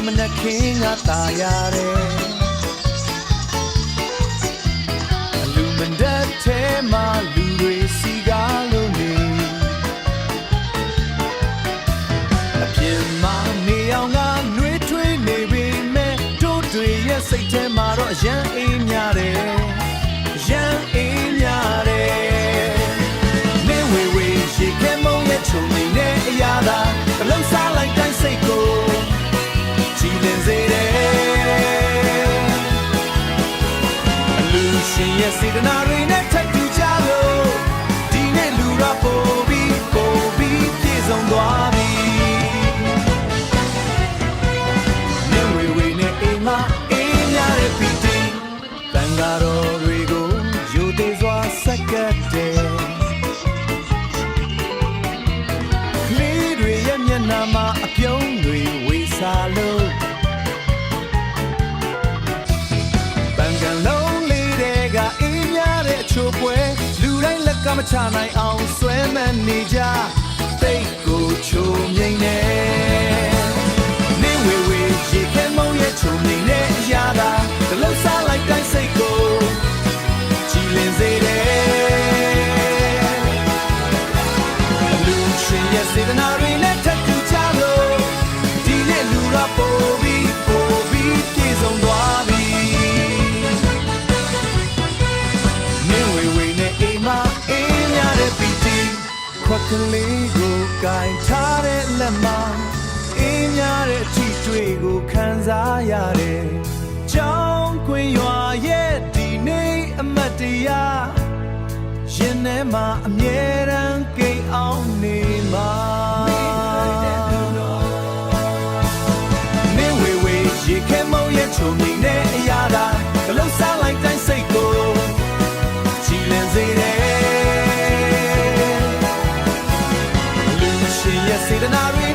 မနဲ့ခင်းငါတာရတယ်အလူမန်တဲ့ထဲမှာလူတွေစီကားလို့နေအပြင်းမနေအောင်ကနှွေးထွေးနေပေမဲ့တို့တွေရဲ့စိတ်ထဲမှာတော့အရန်အေးများတယ်ရန်အေးများတယ်နေဝေဝေရေခဲမုံရဲ့ချုံနေတဲ့အရာသာဘလုံးစားလိုက်တိုင်းစိတ်ကိုကြည်လင်စေတယ်အလူရှင်ရဲ့စေတနာတွေနဲ့ထပ်တူကြလို့ဒီနေ့လူရပို့ပြီးပြေဆုံးသွားပြီနေဝေဝေနဲ့အိမ်မအေးများတဲ့ပီတီတန်ဃာတော်တွေကိုယူသေးစွာဆက်ကပ်တယ်ကလေးတွေရဲ့မျက်နှာမှာအပြုံးတွေဝေစားလို့ပန်းကန်လုံးလေးတွေကအေးများတဲ့အချို့ပွဲလူတိုင်းလက်ကမချနိုင်အောင်ဆွဲမှန်းနေကြတိတ်ကိုချိုမြိန်နေနေဝေဝေရေခဲမုံရဲ့ချိုမြိန်တဲ့အရာသာတလုံးစားလိုက်တိုင်းစိတ်ကိုကြည်လင်စေတယ်အလူရှင်ရဲ့စေတနာတွေနဲ့ထပ်တူကြလို့ဒီနေ့လူရပို့ပြီးပြေဆုံးသွားပြီနေဝေဝေနဲ့အိမ်မအေးများတဲ့ပီတီခွက်ကလေးကိုကင်ထားတဲ့လက်မှာအေးများတဲ့အထီးတွေကိုခံစားရတယ်ကြောင်းခွင်ရွာရဲ့ဒီနေ့အမတ်တရားရင်ထဲမှာအမြဲတမ်းကိတ်အောင်နေမှာနေဝေဝေရေခဲမုံရဲ့ချုံမိနဲ့အရာသာဂလုံးစားလိုက်တိုင်းစိတ်ကိုကြည်လင်စေတယ်လူရှင်ရဲ့စေတနာတွေ